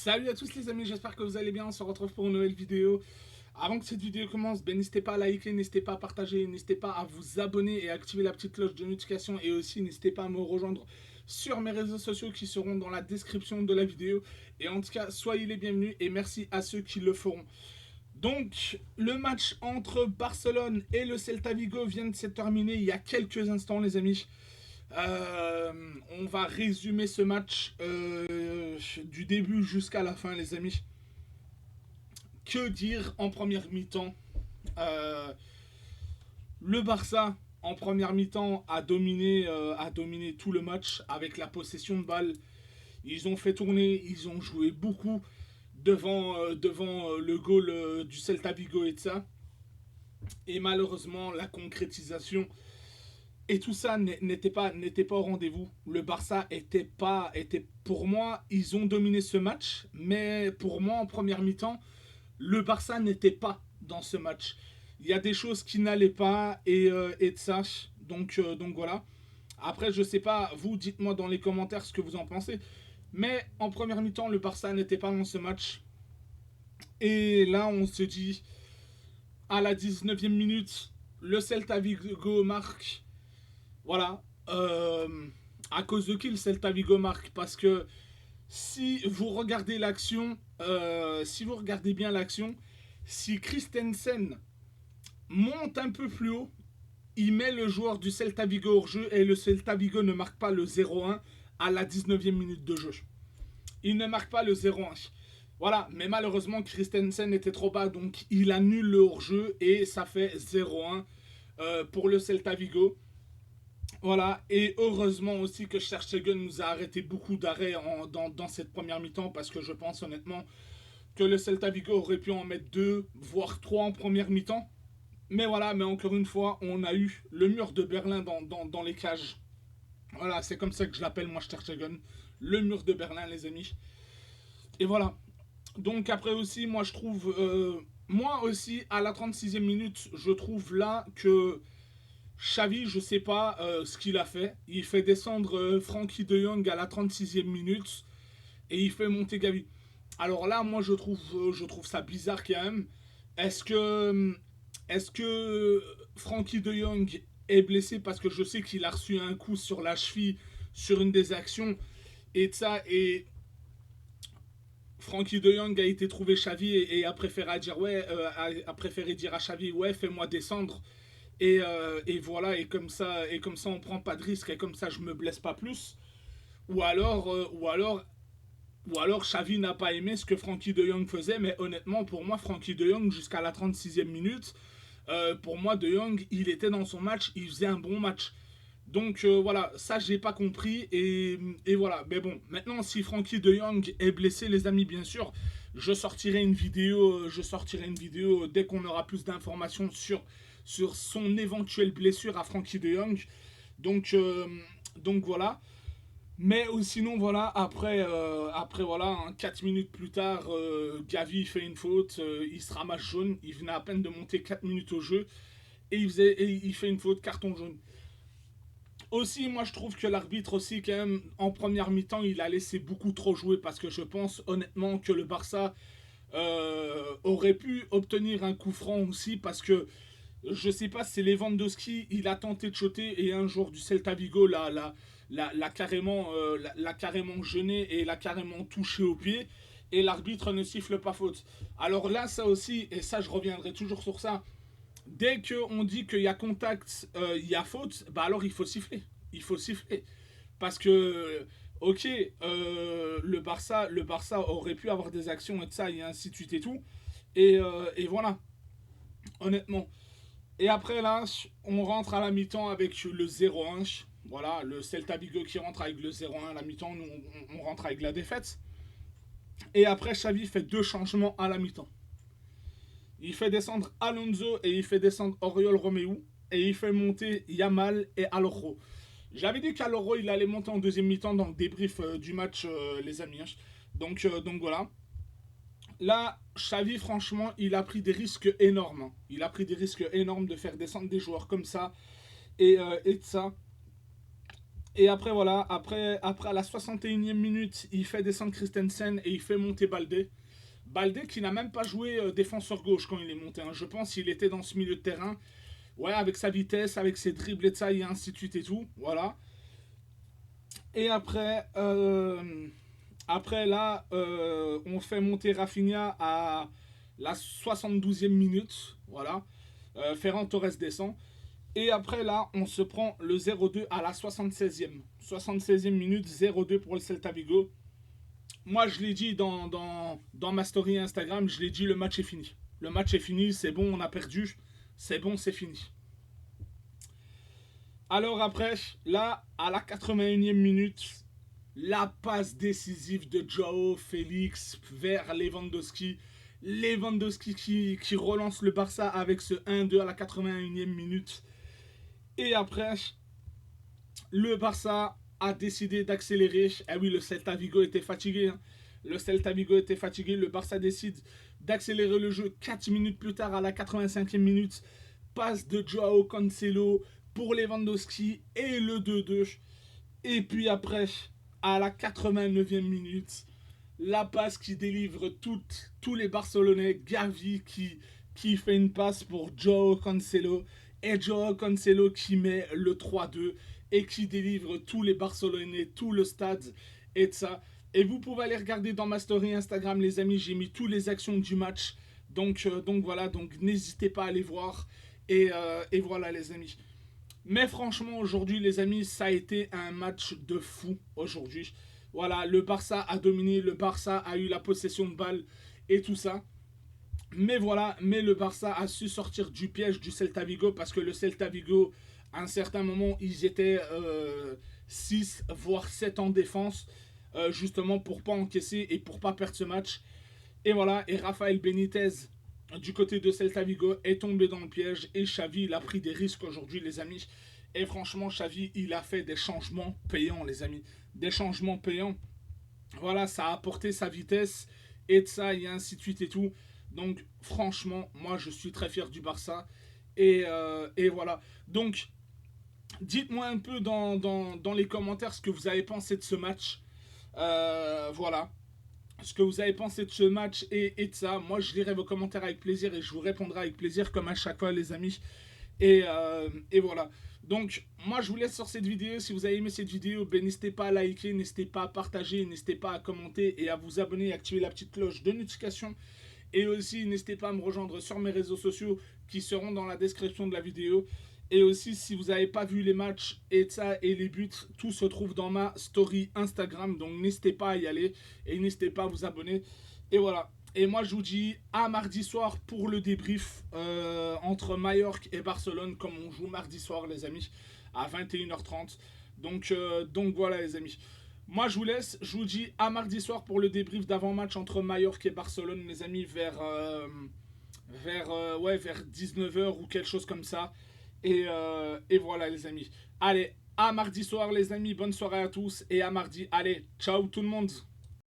Salut à tous les amis, j'espère que vous allez bien, on se retrouve pour une nouvelle vidéo. Avant que cette vidéo commence, n'hésitez pas à liker, n'hésitez pas à partager, n'hésitez pas à vous abonner et à activer la petite cloche de notification. Et aussi n'hésitez pas à me rejoindre sur mes réseaux sociaux qui seront dans la description de la vidéo. Et en tout cas, soyez les bienvenus et merci à ceux qui le feront. Donc, le match entre Barcelone et le Celta Vigo vient de se terminer il y a quelques instants les amis. On va résumer ce match du début jusqu'à la fin, les amis. Que dire en première mi-temps? Euh, Le Barça, en première mi-temps, a dominé tout le match avec la possession de balle. Ils ont fait tourner, ils ont joué beaucoup devant le goal du Celta Vigo et de ça. Et malheureusement, la concrétisation et tout ça n'était pas au rendez-vous. Le Barça était pour moi, ils ont dominé ce match, mais pour moi en première mi-temps, le Barça n'était pas dans ce match. Il y a des choses qui n'allaient pas et de ça. Donc voilà. Après, je sais pas, vous dites-moi dans les commentaires ce que vous en pensez. Mais en première mi-temps, le Barça n'était pas dans ce match. Et là, on se dit, à la 19e minute, le Celta Vigo marque. Voilà. À cause de qui le Celta Vigo marque? Parce que si vous regardez l'action, si vous regardez bien l'action, si Christensen monte un peu plus haut, il met le joueur du Celta Vigo hors jeu et le Celta Vigo ne marque pas le 0-1 à la 19e minute de jeu. Il ne marque pas le 0-1. Voilà, mais malheureusement Christensen était trop bas, donc il annule le hors-jeu et ça fait 0-1 pour le Celta Vigo. Voilà, et heureusement aussi que Sterstegen nous a arrêté beaucoup d'arrêts dans cette première mi-temps parce que je pense honnêtement que le Celta Vigo aurait pu en mettre 2, voire 3 en première mi-temps. Mais voilà, mais encore une fois, on a eu le mur de Berlin dans les cages. Voilà, c'est comme ça que je l'appelle moi Sterstegen. Le mur de Berlin, les amis. Et voilà. Donc après aussi, moi je trouve... moi aussi, à la 36e minute, je trouve là que Xavi, je sais pas ce qu'il a fait. Il fait descendre Frankie de Jong à la 36e minute et il fait monter Gavi. Alors là, moi je trouve ça bizarre quand même. Est-ce que, est-ce que Frankie de Jong est blessé parce que je sais qu'il a reçu un coup sur la cheville sur une des actions et de ça et Frankie de Jong a été trouvé Xavi et a préféré dire ouais, a préféré dire à Xavi ouais fais-moi descendre et voilà et comme ça on prend pas de risque et comme ça je me blesse pas plus ou alors Xavi n'a pas aimé ce que Frankie de Jong faisait mais honnêtement pour moi Frankie de Jong jusqu'à la 36e minute pour moi de Jong il était dans son match, il faisait un bon match. Donc voilà, ça j'ai pas compris et voilà. Mais bon, maintenant si Frankie de Jong est blessé, les amis, bien sûr, je sortirai une vidéo dès qu'on aura plus d'informations sur son éventuelle blessure à Frankie de Jong. Donc donc voilà. Mais sinon voilà, après voilà, hein, 4 minutes plus tard, Gavi fait une faute, il se ramasse jaune, il venait à peine de monter 4 minutes au jeu et il fait une faute, carton jaune. Aussi, moi je trouve que l'arbitre aussi quand même en première mi-temps il a laissé beaucoup trop jouer parce que je pense honnêtement que le Barça aurait pu obtenir un coup franc aussi parce que je sais pas c'est Lewandowski il a tenté de shotter et un joueur du Celta Vigo l'a carrément gêné et l'a carrément touché au pied et l'arbitre ne siffle pas faute. Alors là ça aussi et ça je reviendrai toujours sur ça, dès qu'on dit qu'il y a contact, il y a faute, bah alors il faut siffler. Il faut siffler. Parce que, ok, le Barça aurait pu avoir des actions et de ça, et ainsi de suite et tout. Et voilà, honnêtement. Et après là, on rentre à la mi-temps avec le 0-1. Voilà, le Celta Vigo qui rentre avec le 0-1 à la mi-temps, nous on rentre avec la défaite. Et après, Xavi fait deux changements à la mi-temps. Il fait descendre Alonso et il fait descendre Oriol Romeu. Et il fait monter Yamal et Aloro. J'avais dit qu'Aloro il allait monter en deuxième mi-temps dans le débrief du match, les amis. Donc voilà. Là, Xavi, franchement, il a pris des risques énormes. Il a pris des risques énormes de faire descendre des joueurs comme ça et de ça. Et après, voilà, après à la 61e minute, il fait descendre Christensen et il fait monter Baldé. Baldé qui n'a même pas joué défenseur gauche quand il est monté, hein. Je pense qu'il était dans ce milieu de terrain. Ouais, avec sa vitesse, avec ses dribbles et de ça, et ainsi de suite et tout. Voilà. Et après là, on fait monter Rafinha à la 72e minute. Voilà. Ferran Torres descend. Et après là, on se prend le 0-2 à la 76e. 76e minute, 0-2 pour le Celta Vigo. Moi, je l'ai dit dans ma story Instagram, je l'ai dit, le match est fini. Le match est fini, c'est bon, on a perdu. C'est bon, c'est fini. Alors après, là, à la 81e minute, la passe décisive de Joao Félix vers Lewandowski. Lewandowski qui relance le Barça avec ce 1-2 à la 81e minute. Et après, le Barça a décidé d'accélérer. Eh oui, le Celta Vigo était fatigué, hein. Le Celta Vigo était fatigué. Le Barça décide d'accélérer le jeu 4 minutes plus tard à la 85e minute. Passe de Joao Cancelo pour Lewandowski et le 2-2. Et puis après, à la 89e minute, la passe qui délivre tous les Barcelonais. Gavi qui fait une passe pour Joao Cancelo. Et Joao Cancelo qui met le 3-2 et qui délivre tous les Barcelonais, tout le stade et de ça. Et vous pouvez aller regarder dans ma story Instagram, les amis, j'ai mis toutes les actions du match. Donc voilà, donc n'hésitez pas à aller voir. Et voilà, les amis. Mais franchement, aujourd'hui, les amis, ça a été un match de fou aujourd'hui. Voilà, le Barça a dominé, le Barça a eu la possession de balle et tout ça. Mais voilà, mais le Barça a su sortir du piège du Celta Vigo parce que le Celta Vigo, à un certain moment, ils étaient 6 voire 7 en défense, justement pour pas encaisser et pour pas perdre ce match. Et voilà, et Rafael Benitez, du côté de Celta Vigo, est tombé dans le piège et Xavi, il a pris des risques aujourd'hui, les amis. Et franchement, Xavi, il a fait des changements payants, les amis. Des changements payants. Voilà, ça a apporté sa vitesse et de ça, et ainsi de suite et tout. Donc, franchement, moi, je suis très fier du Barça. Et voilà. Donc, dites-moi un peu dans les commentaires ce que vous avez pensé de ce match. Voilà. Ce que vous avez pensé de ce match et de ça. Moi, je lirai vos commentaires avec plaisir et je vous répondrai avec plaisir, comme à chaque fois, les amis. Et voilà. Donc, moi, je vous laisse sur cette vidéo. Si vous avez aimé cette vidéo, ben, n'hésitez pas à liker, n'hésitez pas à partager, n'hésitez pas à commenter et à vous abonner et activer la petite cloche de notification. Et aussi, n'hésitez pas à me rejoindre sur mes réseaux sociaux qui seront dans la description de la vidéo. Et aussi, si vous n'avez pas vu les matchs et ça et les buts, tout se trouve dans ma story Instagram. Donc, n'hésitez pas à y aller et n'hésitez pas à vous abonner. Et voilà. Et moi, je vous dis à mardi soir pour le débrief entre Mallorca et Barcelone, comme on joue mardi soir, les amis, à 21h30. Donc voilà, les amis. Moi, je vous laisse. Je vous dis à mardi soir pour le débrief d'avant-match entre Mallorca et Barcelone, les amis, vers 19h ou quelque chose comme ça. Et voilà, les amis. Allez, à mardi soir, les amis. Bonne soirée à tous. Et à mardi. Allez, ciao tout le monde.